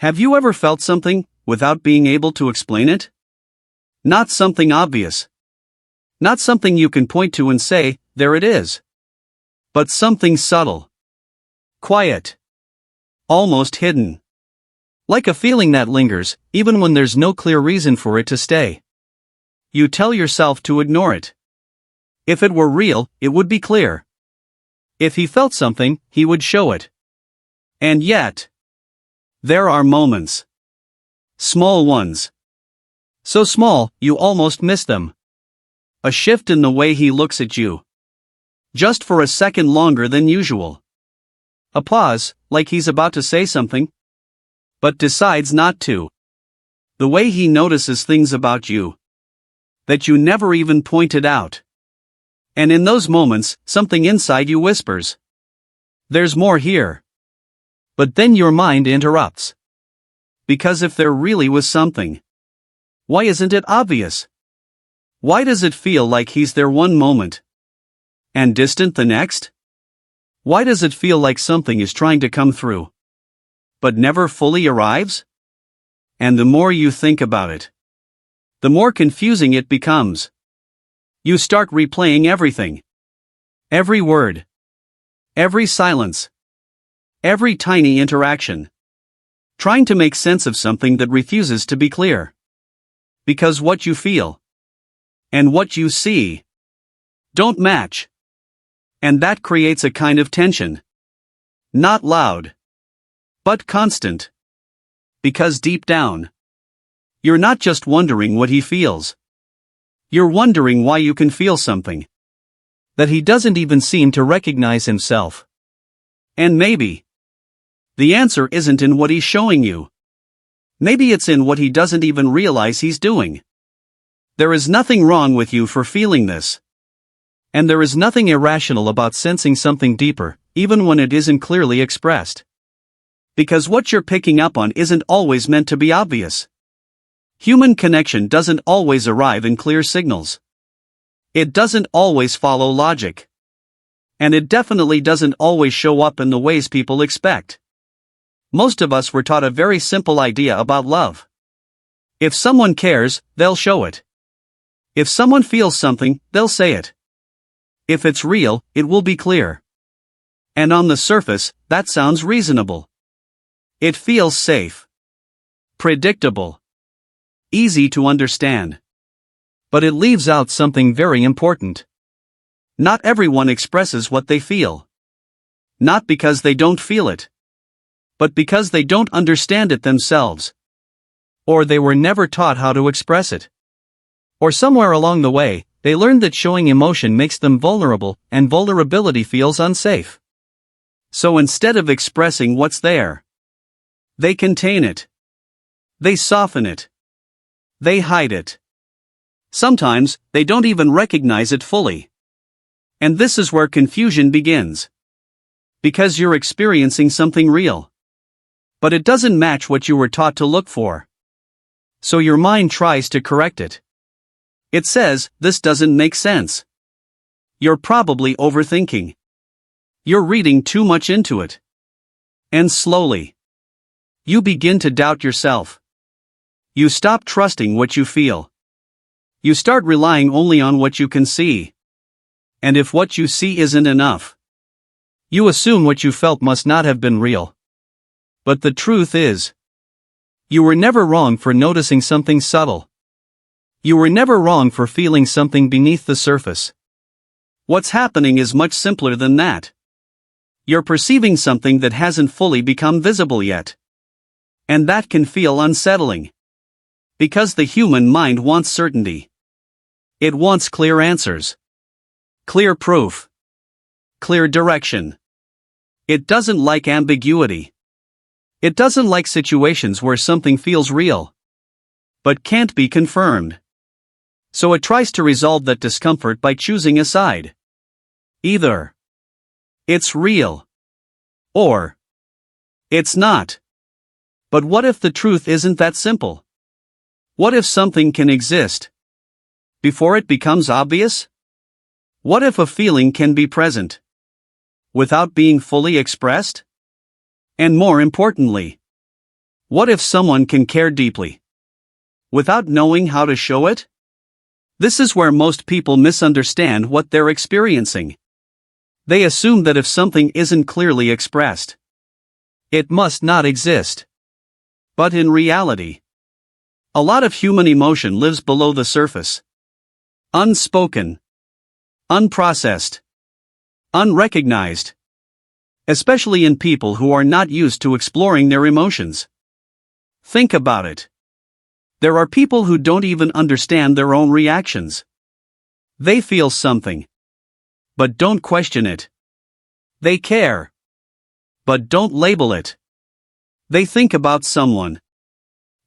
Have you ever felt something, without being able to explain it? Not something obvious. Not something you can point to and say, there it is. But something subtle. Quiet. Almost hidden. Like a feeling that lingers, even when there's no clear reason for it to stay. You tell yourself to ignore it. If it were real, it would be clear. If he felt something, he would show it. And yet, there are moments. Small ones. So small, you almost miss them. A shift in the way he looks at you. Just for a second longer than usual. A pause, like he's about to say something, but decides not to. The way he notices things about you that you never even pointed out. And in those moments, something inside you whispers, there's more here. But then your mind interrupts. Because if there really was something, why isn't it obvious? Why does it feel like he's there one moment and distant the next? Why does it feel like something is trying to come through, but never fully arrives? And the more you think about it, the more confusing it becomes. You start replaying everything. Every word. Every silence. Every tiny interaction. Trying to make sense of something that refuses to be clear. Because what you feel and what you see don't match. And that creates a kind of tension. Not loud, but constant. Because deep down, you're not just wondering what he feels. You're wondering why you can feel something that he doesn't even seem to recognize himself. And maybe the answer isn't in what he's showing you. Maybe it's in what he doesn't even realize he's doing. There is nothing wrong with you for feeling this. And there is nothing irrational about sensing something deeper, even when it isn't clearly expressed. Because what you're picking up on isn't always meant to be obvious. Human connection doesn't always arrive in clear signals. It doesn't always follow logic. And it definitely doesn't always show up in the ways people expect. Most of us were taught a very simple idea about love. If someone cares, they'll show it. If someone feels something, they'll say it. If it's real, it will be clear. And on the surface, that sounds reasonable. It feels safe. Predictable. Easy to understand. But it leaves out something very important. Not everyone expresses what they feel. Not because they don't feel it. But because they don't understand it themselves. Or they were never taught how to express it. Or somewhere along the way, they learned that showing emotion makes them vulnerable, and vulnerability feels unsafe. So instead of expressing what's there, they contain it. They soften it. They hide it. Sometimes, they don't even recognize it fully. And this is where confusion begins. Because you're experiencing something real. But it doesn't match what you were taught to look for. So your mind tries to correct it. It says, this doesn't make sense. You're probably overthinking. You're reading too much into it. And slowly, you begin to doubt yourself. You stop trusting what you feel. You start relying only on what you can see. And if what you see isn't enough, you assume what you felt must not have been real. But the truth is, you were never wrong for noticing something subtle. You were never wrong for feeling something beneath the surface. What's happening is much simpler than that. You're perceiving something that hasn't fully become visible yet. And that can feel unsettling. Because the human mind wants certainty. It wants clear answers. Clear proof. Clear direction. It doesn't like ambiguity. It doesn't like situations where something feels real, but can't be confirmed. So it tries to resolve that discomfort by choosing a side. Either it's real, or it's not. But what if the truth isn't that simple? What if something can exist before it becomes obvious? What if a feeling can be present without being fully expressed? And more importantly, What if someone can care deeply without knowing how to show it? This is where most people misunderstand what they're experiencing. They assume that if something isn't clearly expressed, it must not exist. But in reality, a lot of human emotion lives below the surface. Unspoken, unprocessed, unrecognized. Especially in people who are not used to exploring their emotions. Think about it. There are people who don't even understand their own reactions. They feel something, but don't question it. They care, but don't label it. They think about someone,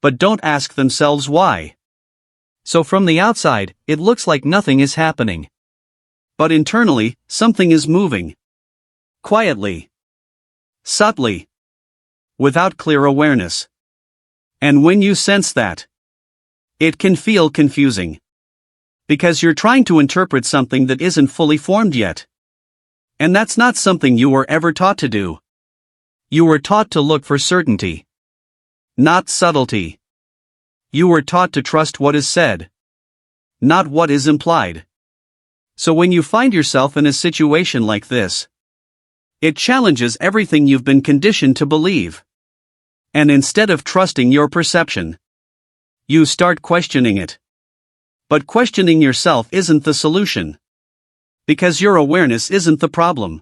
but don't ask themselves why. So from the outside, it looks like nothing is happening. But internally, something is moving. Quietly. Subtly. Without clear awareness. And when you sense that, it can feel confusing. Because you're trying to interpret something that isn't fully formed yet. And that's not something you were ever taught to do. You were taught to look for certainty, not subtlety. You were taught to trust what is said, not what is implied. So when you find yourself in a situation like this, it challenges everything you've been conditioned to believe. And instead of trusting your perception, you start questioning it. But questioning yourself isn't the solution. Because your awareness isn't the problem.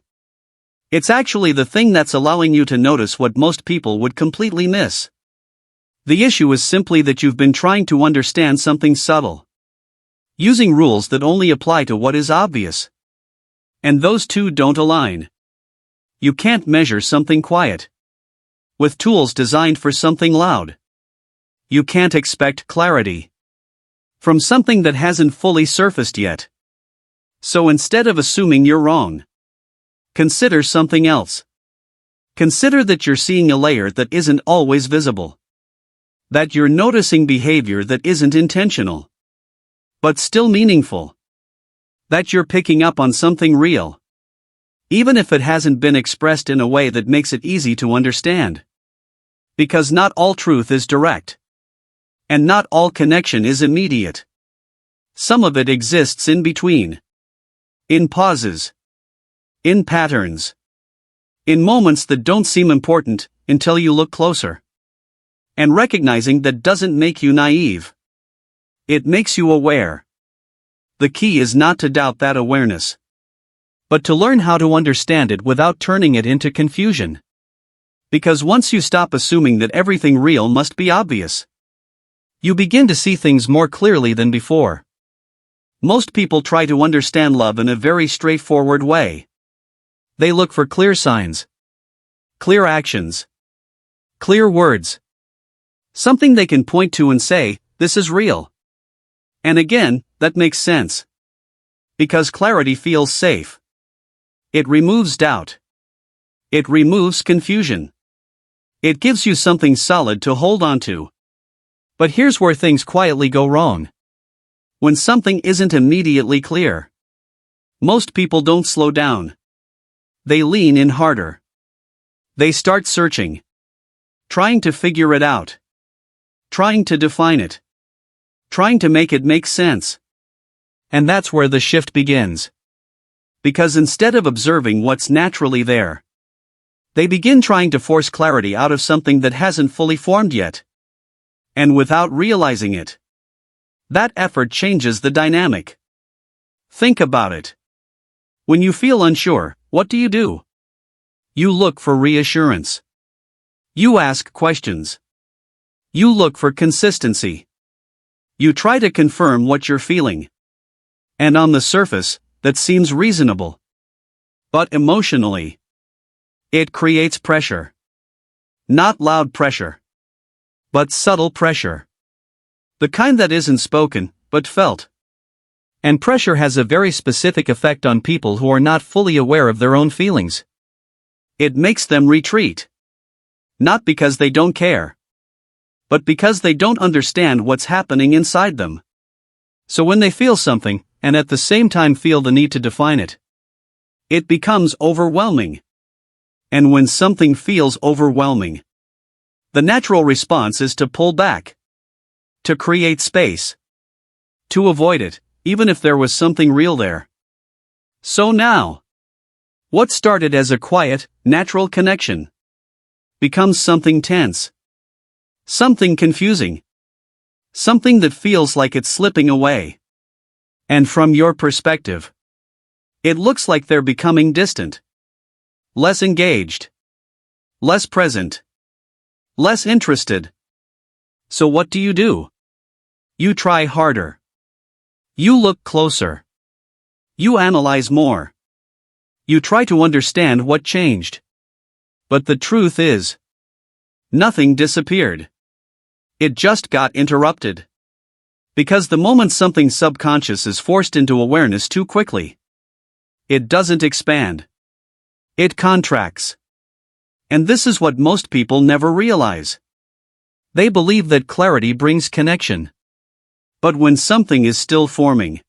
It's actually the thing that's allowing you to notice what most people would completely miss. The issue is simply that you've been trying to understand something subtle, using rules that only apply to what is obvious. And those two don't align. You can't measure something quiet with tools designed for something loud. You can't expect clarity from something that hasn't fully surfaced yet. So instead of assuming you're wrong, consider something else. Consider that you're seeing a layer that isn't always visible. That you're noticing behavior that isn't intentional, but still meaningful. That you're picking up on something real, even if it hasn't been expressed in a way that makes it easy to understand. Because not all truth is direct. And not all connection is immediate. Some of it exists in between. In pauses. In patterns. In moments that don't seem important until you look closer. And recognizing that doesn't make you naive. It makes you aware. The key is not to doubt that awareness, but to learn how to understand it without turning it into confusion. Because once you stop assuming that everything real must be obvious, you begin to see things more clearly than before. Most people try to understand love in a very straightforward way. They look for clear signs, clear actions, clear words. Something they can point to and say, this is real. And again, that makes sense. Because clarity feels safe. It removes doubt. It removes confusion. It gives you something solid to hold on to. But here's where things quietly go wrong. When something isn't immediately clear, most people don't slow down. They lean in harder. They start searching. Trying to figure it out. Trying to define it. Trying to make it make sense. And that's where the shift begins. Because instead of observing what's naturally there, they begin trying to force clarity out of something that hasn't fully formed yet. And without realizing it, that effort changes the dynamic. Think about it. When you feel unsure, what do? You look for reassurance. You ask questions. You look for consistency. You try to confirm what you're feeling. And on the surface, that seems reasonable. But emotionally, it creates pressure. Not loud pressure, but subtle pressure. The kind that isn't spoken, but felt. And pressure has a very specific effect on people who are not fully aware of their own feelings. It makes them retreat. Not because they don't care, but because they don't understand what's happening inside them. So when they feel something, and at the same time feel the need to define it, it becomes overwhelming. And when something feels overwhelming, The natural response is to pull back. To create space. To avoid it, even if there was something real there. So now, what started as a quiet, natural connection becomes something tense. Something confusing. Something that feels like it's slipping away. And from your perspective, it looks like they're becoming distant. Less engaged. Less present. Less interested. So what do? You try harder. You look closer. You analyze more. You try to understand what changed. But the truth is, nothing disappeared. It just got interrupted. Because the moment something subconscious is forced into awareness too quickly, it doesn't expand. It contracts. And this is what most people never realize. They believe that clarity brings connection. But when something is still forming,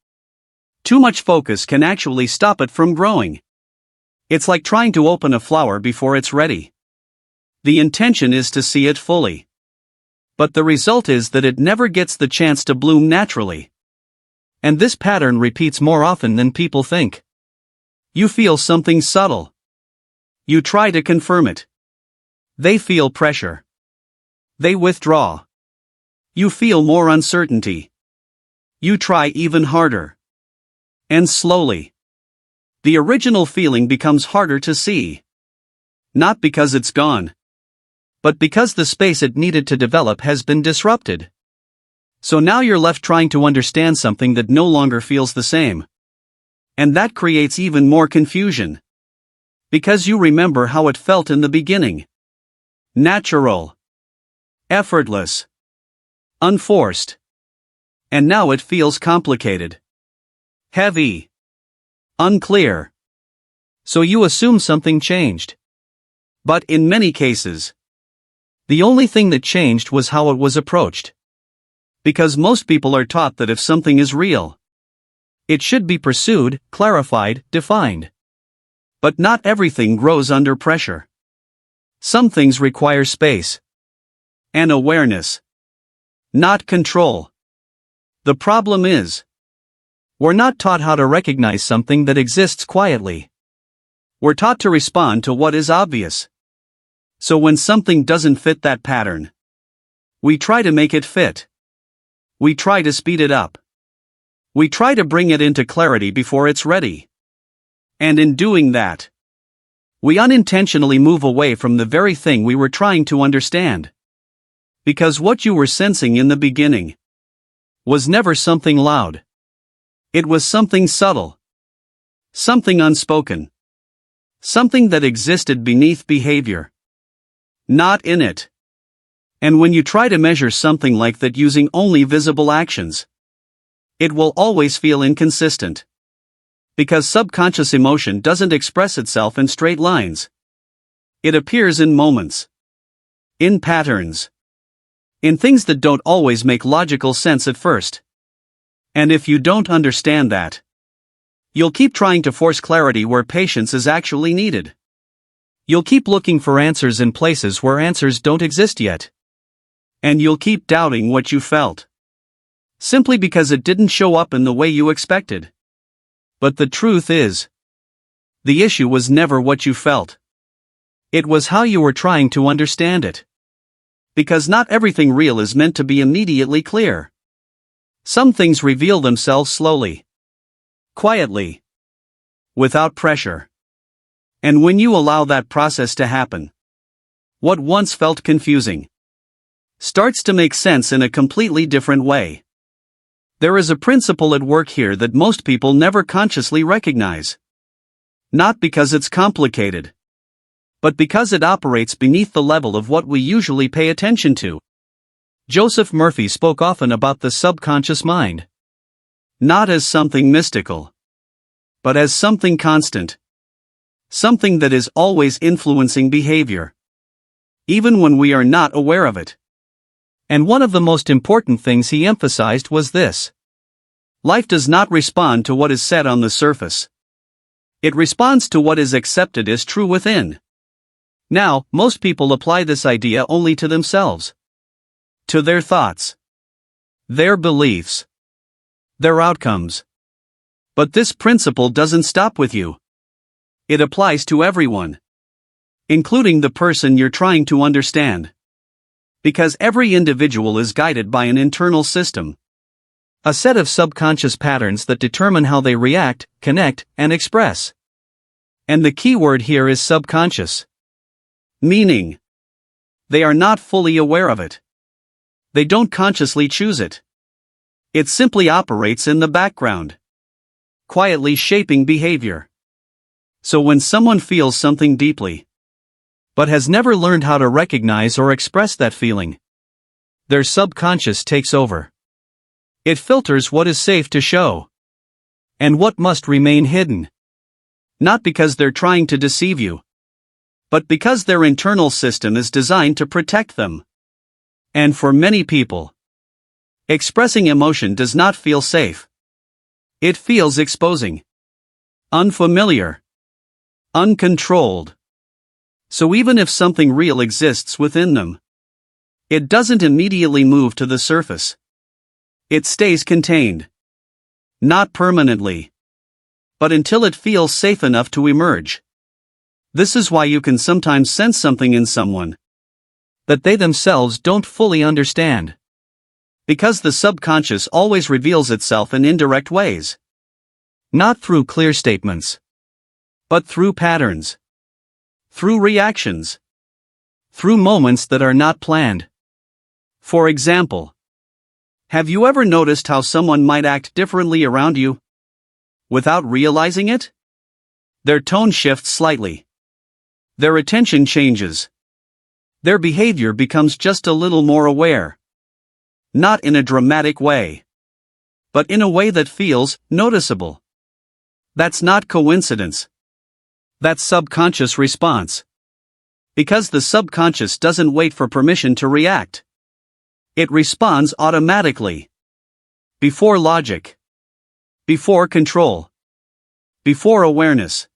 too much focus can actually stop it from growing. It's like trying to open a flower before it's ready. The intention is to see it fully. But the result is that it never gets the chance to bloom naturally. And this pattern repeats more often than people think. You feel something subtle. You try to confirm it. They feel pressure. They withdraw. You feel more uncertainty. You try even harder. And slowly, the original feeling becomes harder to see. Not because it's gone, but because the space it needed to develop has been disrupted. So now you're left trying to understand something that no longer feels the same. And that creates even more confusion. Because you remember how it felt in the beginning. Natural. Effortless. Unforced. And now it feels complicated. Heavy. Unclear. So you assume something changed. But in many cases, the only thing that changed was how it was approached. Because most people are taught that if something is real, it should be pursued, clarified, defined. But not everything grows under pressure. Some things require space. And awareness. Not control. The problem is, we're not taught how to recognize something that exists quietly. We're taught to respond to what is obvious. So when something doesn't fit that pattern, we try to make it fit. We try to speed it up. We try to bring it into clarity before it's ready. And in doing that, we unintentionally move away from the very thing we were trying to understand. Because what you were sensing in the beginning was never something loud. It was something subtle. Something unspoken. Something that existed beneath behavior. Not in it. And when you try to measure something like that using only visible actions, it will always feel inconsistent. Because subconscious emotion doesn't express itself in straight lines. It appears in moments. In patterns. In things that don't always make logical sense at first. And if you don't understand that, you'll keep trying to force clarity where patience is actually needed. You'll keep looking for answers in places where answers don't exist yet. And you'll keep doubting what you felt. Simply because it didn't show up in the way you expected. But the truth is, the issue was never what you felt. It was how you were trying to understand it. Because not everything real is meant to be immediately clear. Some things reveal themselves slowly. Quietly. Without pressure. And when you allow that process to happen, what once felt confusing starts to make sense in a completely different way. There is a principle at work here that most people never consciously recognize. Not because it's complicated, but because it operates beneath the level of what we usually pay attention to. Joseph Murphy spoke often about the subconscious mind. Not as something mystical, but as something constant. Something that is always influencing behavior. Even when we are not aware of it. And one of the most important things he emphasized was this. Life does not respond to what is said on the surface. It responds to what is accepted as true within. Now, most people apply this idea only to themselves, to their thoughts, their beliefs, their outcomes. But this principle doesn't stop with you. It applies to everyone, including the person you're trying to understand. Because every individual is guided by an internal system, a set of subconscious patterns that determine how they react, connect, and express. And the key word here is subconscious. Meaning, they are not fully aware of it. They don't consciously choose it. It simply operates in the background, quietly shaping behavior. So when someone feels something deeply, but has never learned how to recognize or express that feeling, their subconscious takes over. It filters what is safe to show and what must remain hidden. Not because they're trying to deceive you, but because their internal system is designed to protect them. And for many people, expressing emotion does not feel safe. It feels exposing, unfamiliar, uncontrolled. So even if something real exists within them, it doesn't immediately move to the surface. It stays contained. Not permanently, but until it feels safe enough to emerge. This is why you can sometimes sense something in someone that they themselves don't fully understand. Because the subconscious always reveals itself in indirect ways. Not through clear statements, but through patterns, through reactions, through moments that are not planned. For example, have you ever noticed how someone might act differently around you without realizing it? Their tone shifts slightly. Their attention changes. Their behavior becomes just a little more aware. Not in a dramatic way, but in a way that feels noticeable. That's not coincidence. That's subconscious response. Because the subconscious doesn't wait for permission to react. It responds automatically. Before logic. Before control. Before awareness.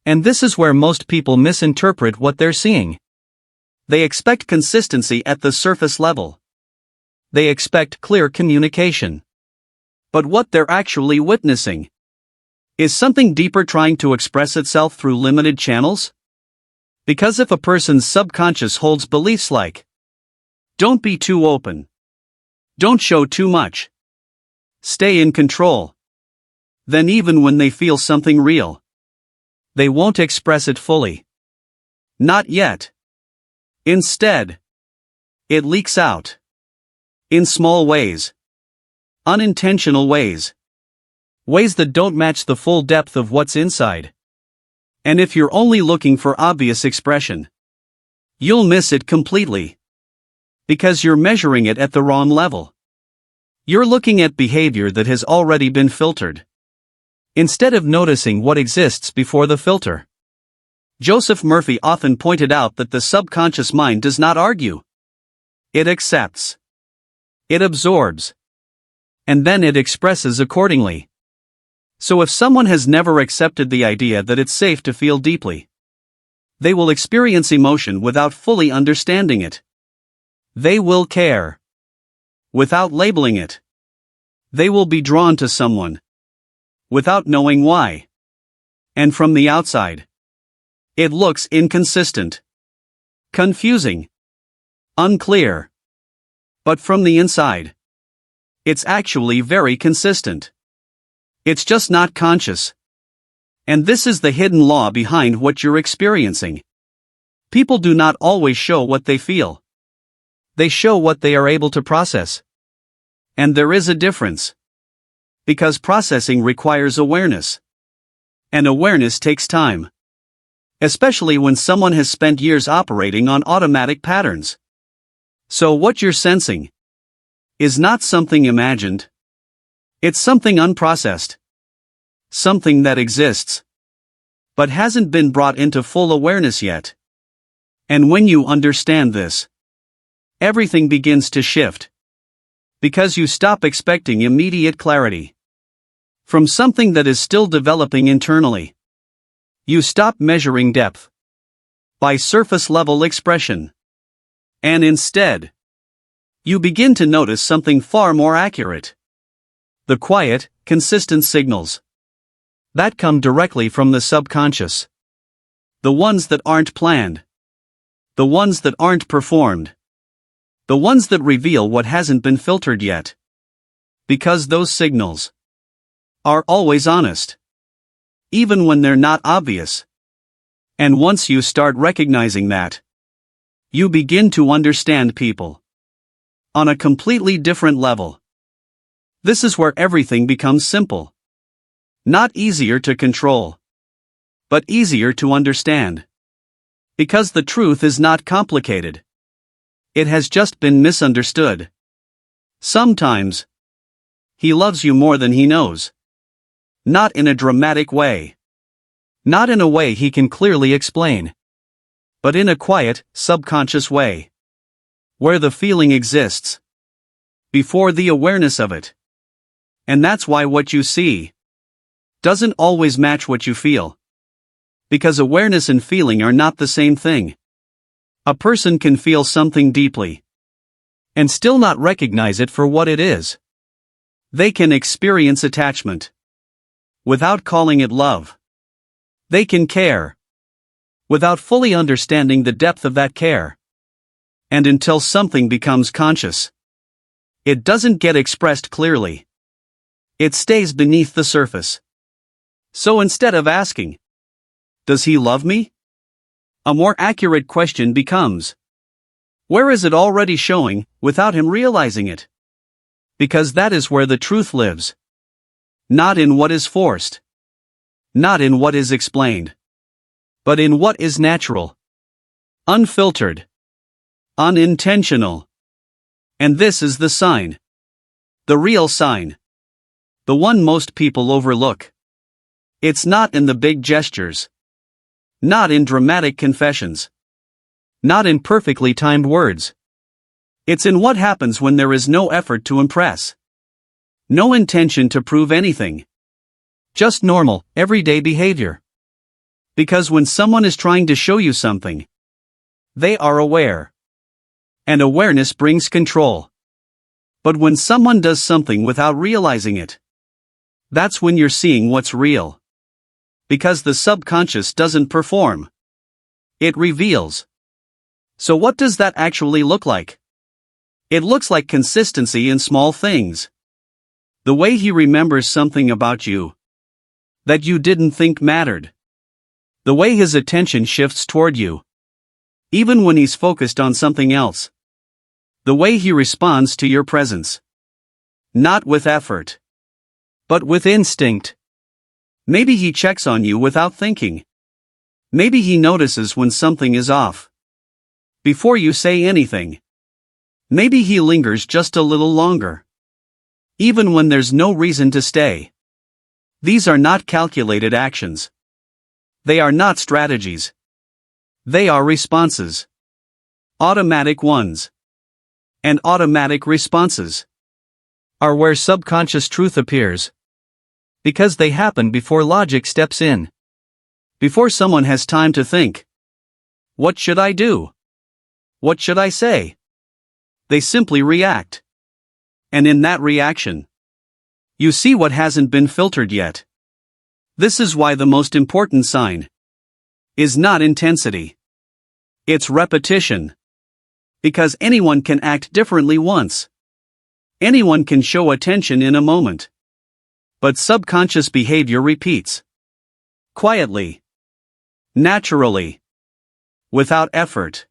And this is where most people misinterpret what they're seeing. They expect consistency at the surface level. They expect clear communication. But what they're actually witnessing is something deeper trying to express itself through limited channels. Because if a person's subconscious holds beliefs like, don't be too open, don't show too much, stay in control, then even when they feel something real, they won't express it fully. Not yet. Instead, it leaks out. In small ways. Unintentional ways. Ways that don't match the full depth of what's inside. And if you're only looking for obvious expression, you'll miss it completely. Because you're measuring it at the wrong level. You're looking at behavior that has already been filtered, instead of noticing what exists before the filter. Joseph Murphy often pointed out that the subconscious mind does not argue. It accepts. It absorbs. And then it expresses accordingly. So if someone has never accepted the idea that it's safe to feel deeply, they will experience emotion without fully understanding it. They will care without labeling it. They will be drawn to someone without knowing why. And from the outside, it looks inconsistent, confusing, unclear. But from the inside, it's actually very consistent. It's just not conscious. And this is the hidden law behind what you're experiencing. People do not always show what they feel. They show what they are able to process. And there is a difference. Because processing requires awareness. And awareness takes time. Especially when someone has spent years operating on automatic patterns. So what you're sensing is not something imagined. It's something unprocessed. Something that exists, but hasn't been brought into full awareness yet. And when you understand this, everything begins to shift. Because you stop expecting immediate clarity from something that is still developing internally. You stop measuring depth. by surface-level expression. And instead, you begin to notice something far more accurate. The quiet, consistent signals that come directly from the subconscious. The ones that aren't planned. The ones that aren't performed. The ones that reveal what hasn't been filtered yet. Because those signals are always honest. Even when they're not obvious. And once you start recognizing that, you begin to understand people on a completely different level. This is where everything becomes simple. Not easier to control, but easier to understand. Because the truth is not complicated. It has just been misunderstood. Sometimes, he loves you more than he knows. Not in a dramatic way. Not in a way he can clearly explain. But in a quiet, subconscious way. Where the feeling exists. Before the awareness of it. And that's why what you see doesn't always match what you feel. Because awareness and feeling are not the same thing. A person can feel something deeply and still not recognize it for what it is. They can experience attachment without calling it love. They can care without fully understanding the depth of that care. And until something becomes conscious, it doesn't get expressed clearly. It stays beneath the surface. So instead of asking, "Does he love me?" a more accurate question becomes, "Where is it already showing, without him realizing it?" Because that is where the truth lives. Not in what is forced. Not in what is explained. But in what is natural. Unfiltered. Unintentional. And this is the sign. The real sign. The one most people overlook. It's not in the big gestures. Not in dramatic confessions. Not in perfectly timed words. It's in what happens when there is no effort to impress. No intention to prove anything. Just normal, everyday behavior. Because when someone is trying to show you something, they are aware. And awareness brings control. But when someone does something without realizing it, that's when you're seeing what's real. Because the subconscious doesn't perform. It reveals. So what does that actually look like? It looks like consistency in small things. The way he remembers something about you that you didn't think mattered. The way his attention shifts toward you, even when he's focused on something else. The way he responds to your presence. Not with effort, but with instinct. Maybe he checks on you without thinking. Maybe he notices when something is off before you say anything. Maybe he lingers just a little longer, even when there's no reason to stay. These are not calculated actions. They are not strategies. They are responses. Automatic ones. And automatic responses are where subconscious truth appears. Because they happen before logic steps in. Before someone has time to think. What should I do? What should I say? They simply react. And in that reaction, you see what hasn't been filtered yet. This is why the most important sign is not intensity. It's repetition. Because anyone can act differently once. Anyone can show attention in a moment. But subconscious behavior repeats. Quietly. Naturally. Without effort.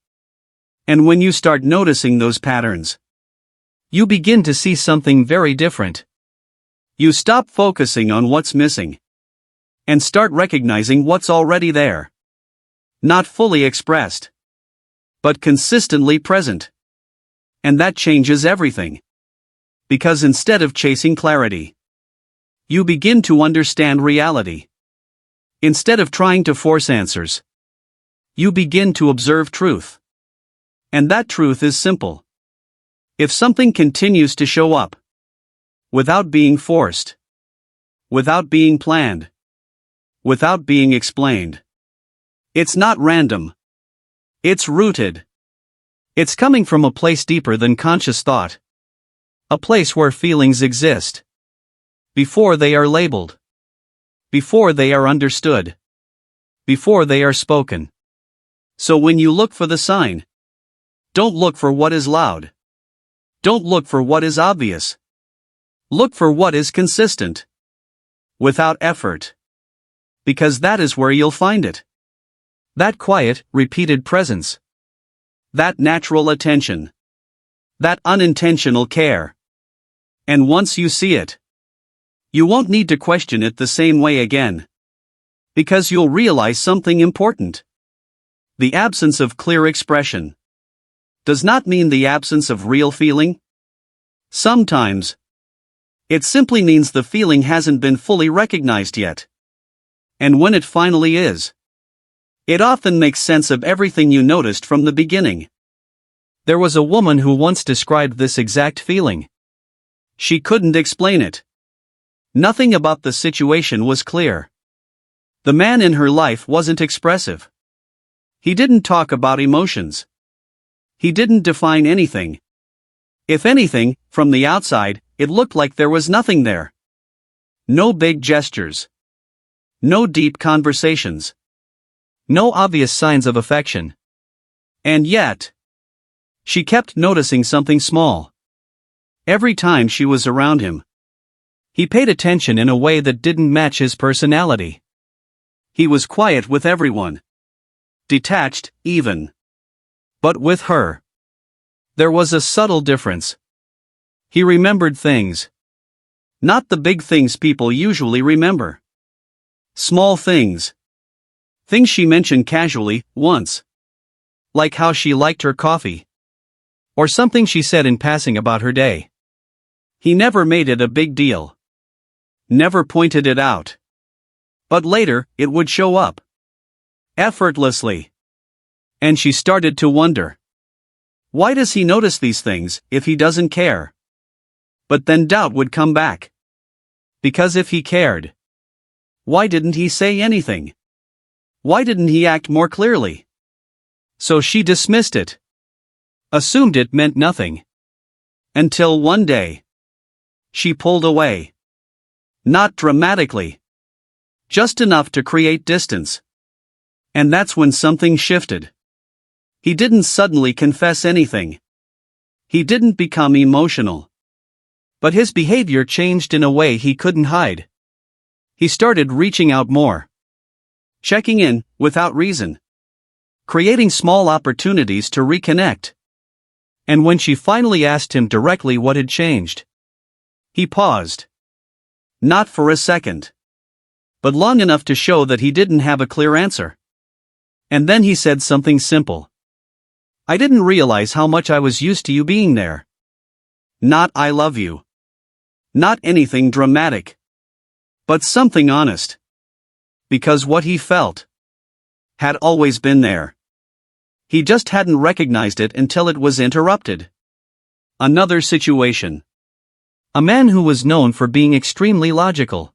And when you start noticing those patterns, you begin to see something very different. You stop focusing on what's missing. And start recognizing what's already there. Not fully expressed, but consistently present. And that changes everything. Because instead of chasing clarity, you begin to understand reality. Instead of trying to force answers, you begin to observe truth. And that truth is simple. If something continues to show up, without being forced, without being planned, without being explained, it's not random. It's rooted. It's coming from a place deeper than conscious thought. A place where feelings exist. Before they are labeled. Before they are understood. Before they are spoken. So when you look for the sign, don't look for what is loud. Don't look for what is obvious. Look for what is consistent. Without effort. Because that is where you'll find it. That quiet, repeated presence. That natural attention. That unintentional care. And once you see it, you won't need to question it the same way again. Because you'll realize something important. The absence of clear expression does not mean the absence of real feeling. Sometimes, it simply means the feeling hasn't been fully recognized yet. And when it finally is, it often makes sense of everything you noticed from the beginning. There was a woman who once described this exact feeling. She couldn't explain it. Nothing about the situation was clear. The man in her life wasn't expressive. He didn't talk about emotions. He didn't define anything. If anything, from the outside, it looked like there was nothing there. No big gestures. No deep conversations. No obvious signs of affection. And yet, she kept noticing something small. Every time she was around him, he paid attention in a way that didn't match his personality. He was quiet with everyone. Detached, even. But with her, there was a subtle difference. He remembered things. Not the big things people usually remember. Small things. Things she mentioned casually, once. Like how she liked her coffee. Or something she said in passing about her day. He never made it a big deal. Never pointed it out. But later, it would show up. Effortlessly. And she started to wonder. Why does he notice these things, if he doesn't care? But then doubt would come back. Because if he cared, why didn't he say anything? Why didn't he act more clearly? So she dismissed it. Assumed it meant nothing. Until one day, she pulled away. Not dramatically. Just enough to create distance. And that's when something shifted. He didn't suddenly confess anything. He didn't become emotional. But his behavior changed in a way he couldn't hide. He started reaching out more. Checking in, without reason. Creating small opportunities to reconnect. And when she finally asked him directly what had changed, he paused. Not for a second. But long enough to show that he didn't have a clear answer. And then he said something simple. I didn't realize how much I was used to you being there. Not I love you. Not anything dramatic. But something honest. Because what he felt had always been there. He just hadn't recognized it until it was interrupted. Another situation. A man who was known for being extremely logical.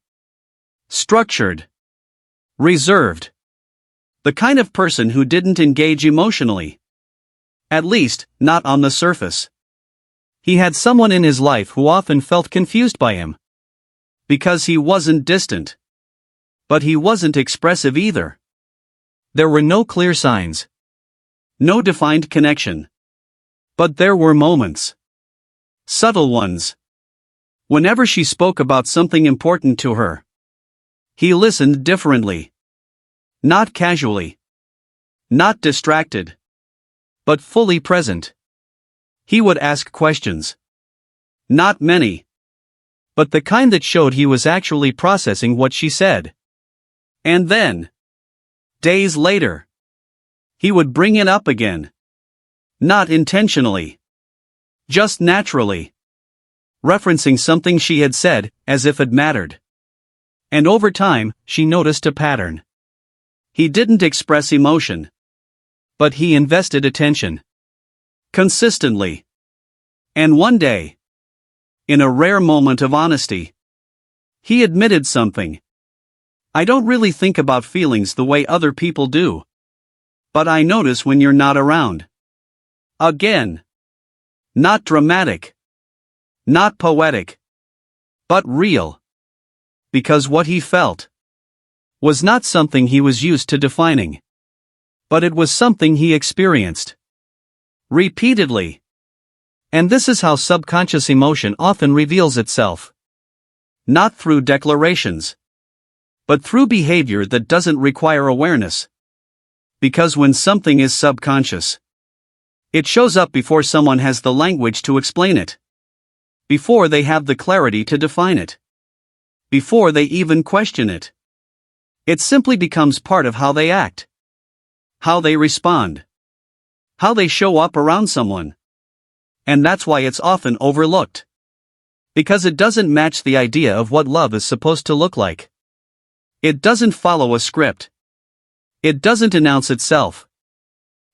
Structured. Reserved. The kind of person who didn't engage emotionally. At least, not on the surface. He had someone in his life who often felt confused by him. Because he wasn't distant. But he wasn't expressive either. There were no clear signs. No defined connection. But there were moments. Subtle ones. Whenever she spoke about something important to her, he listened differently. Not casually. Not distracted. But fully present. He would ask questions. Not many. But the kind that showed he was actually processing what she said. And then, days later, he would bring it up again. Not intentionally. Just naturally. Referencing something she had said, as if it mattered. And over time, she noticed a pattern. He didn't express emotion. But he invested attention. Consistently. And one day, in a rare moment of honesty, he admitted something. I don't really think about feelings the way other people do. But I notice when you're not around. Again. Not dramatic. Not poetic. But real. Because what he felt was not something he was used to defining. But it was something he experienced. Repeatedly. And this is how subconscious emotion often reveals itself. Not through declarations, but through behavior that doesn't require awareness. Because when something is subconscious, it shows up before someone has the language to explain it. Before they have the clarity to define it. Before they even question it. It simply becomes part of how they act. How they respond. How they show up around someone. And that's why it's often overlooked. Because it doesn't match the idea of what love is supposed to look like. It doesn't follow a script. It doesn't announce itself.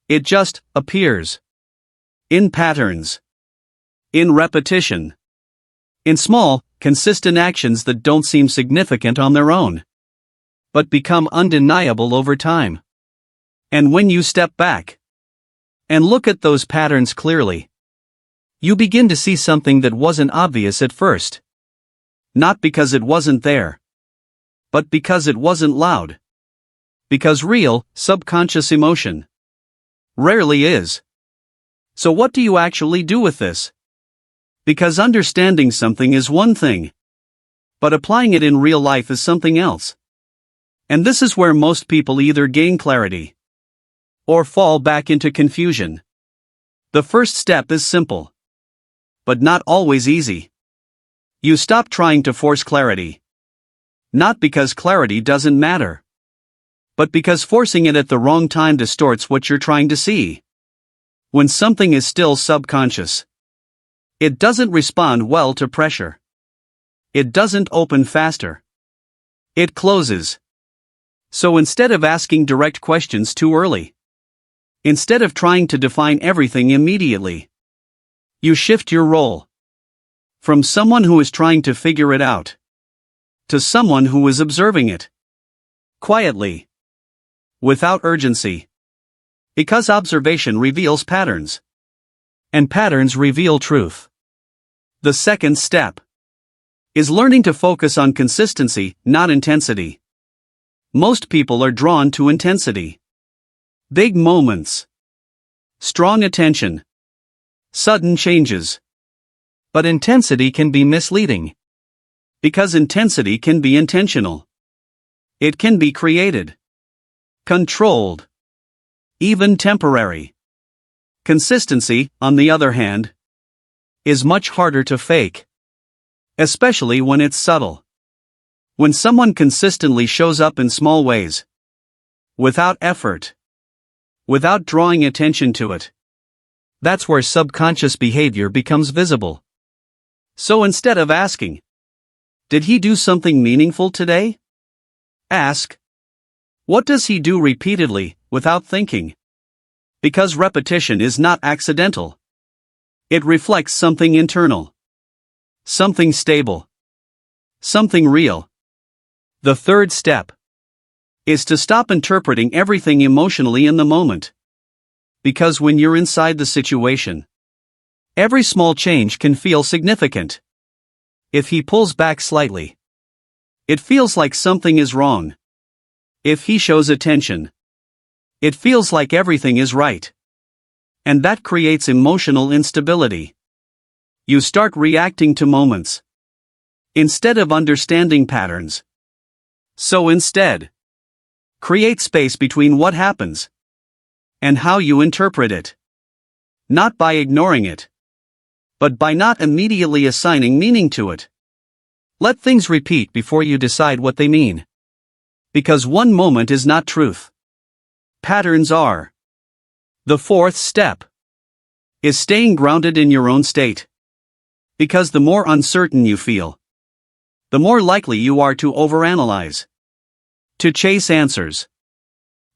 It just appears. In patterns. In repetition. In small, consistent actions that don't seem significant on their own. But become undeniable over time. And when you step back and look at those patterns clearly, you begin to see something that wasn't obvious at first. Not because it wasn't there, but because it wasn't loud. Because real, subconscious emotion rarely is. So what do you actually do with this? Because understanding something is one thing, but applying it in real life is something else. And this is where most people either gain clarity or fall back into confusion. The first step is simple, but not always easy. You stop trying to force clarity. Not because clarity doesn't matter, but because forcing it at the wrong time distorts what you're trying to see. When something is still subconscious, it doesn't respond well to pressure. It doesn't open faster. It closes. So instead of asking direct questions too early, instead of trying to define everything immediately, you shift your role. From someone who is trying to figure it out, to someone who is observing it. Quietly. Without urgency. Because observation reveals patterns. And patterns reveal truth. The second step is learning to focus on consistency, not intensity. Most people are drawn to intensity. Big moments. Strong attention. Sudden changes. But intensity can be misleading. Because intensity can be intentional. It can be created. Controlled. Even temporary. Consistency, on the other hand, is much harder to fake. Especially when it's subtle. When someone consistently shows up in small ways. Without effort. Without drawing attention to it. That's where subconscious behavior becomes visible. So instead of asking, did he do something meaningful today? Ask, what does he do repeatedly, without thinking? Because repetition is not accidental. It reflects something internal. Something stable. Something real. The third step is to stop interpreting everything emotionally in the moment. Because when you're inside the situation, every small change can feel significant. If he pulls back slightly, it feels like something is wrong. If he shows attention, it feels like everything is right. And that creates emotional instability. You start reacting to moments instead of understanding patterns. So instead, create space between what happens and how you interpret it. Not by ignoring it, but by not immediately assigning meaning to it. Let things repeat before you decide what they mean. Because one moment is not truth. Patterns are. The fourth step is staying grounded in your own state. Because the more uncertain you feel, the more likely you are to overanalyze, to chase answers,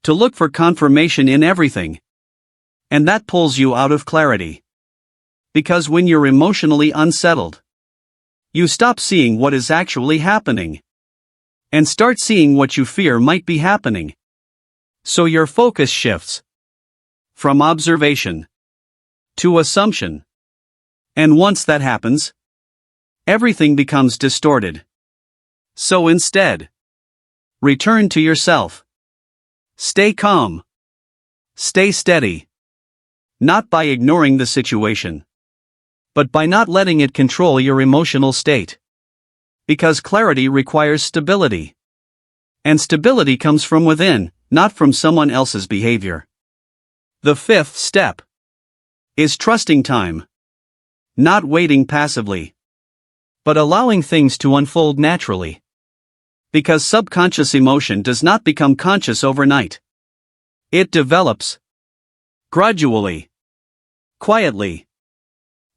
to look for confirmation in everything. And that pulls you out of clarity. Because when you're emotionally unsettled, you stop seeing what is actually happening and start seeing what you fear might be happening. So your focus shifts from observation to assumption. And once that happens, everything becomes distorted. So instead, return to yourself. Stay calm. Stay steady. Not by ignoring the situation, but by not letting it control your emotional state. Because clarity requires stability. And stability comes from within, not from someone else's behavior. The fifth step is trusting time. Not waiting passively, but allowing things to unfold naturally. Because subconscious emotion does not become conscious overnight. It develops gradually, quietly,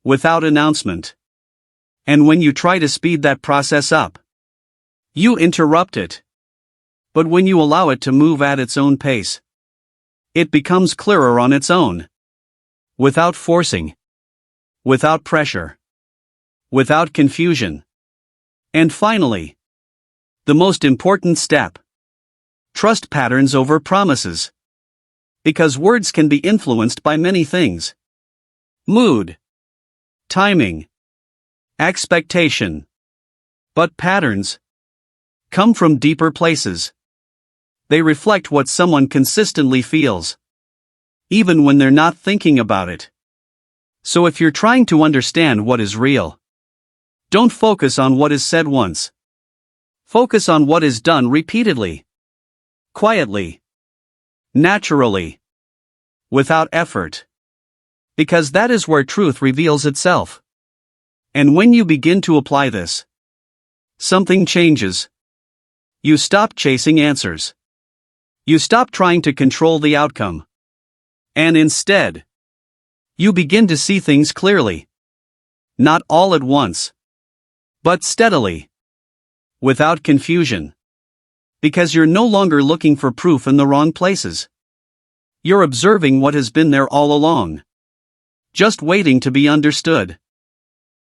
without announcement. And when you try to speed that process up, you interrupt it. But when you allow it to move at its own pace, it becomes clearer on its own. Without forcing. Without pressure. Without confusion. And finally, the most important step. Trust patterns over promises. Because words can be influenced by many things. Mood. Timing. Expectation. But patterns come from deeper places. They reflect what someone consistently feels, even when they're not thinking about it. So if you're trying to understand what is real, don't focus on what is said once. Focus on what is done repeatedly, quietly, naturally, without effort. Because that is where truth reveals itself. And when you begin to apply this, something changes. You stop chasing answers. You stop trying to control the outcome. And instead, you begin to see things clearly. Not all at once, but steadily. Without confusion. Because you're no longer looking for proof in the wrong places. You're observing what has been there all along. Just waiting to be understood.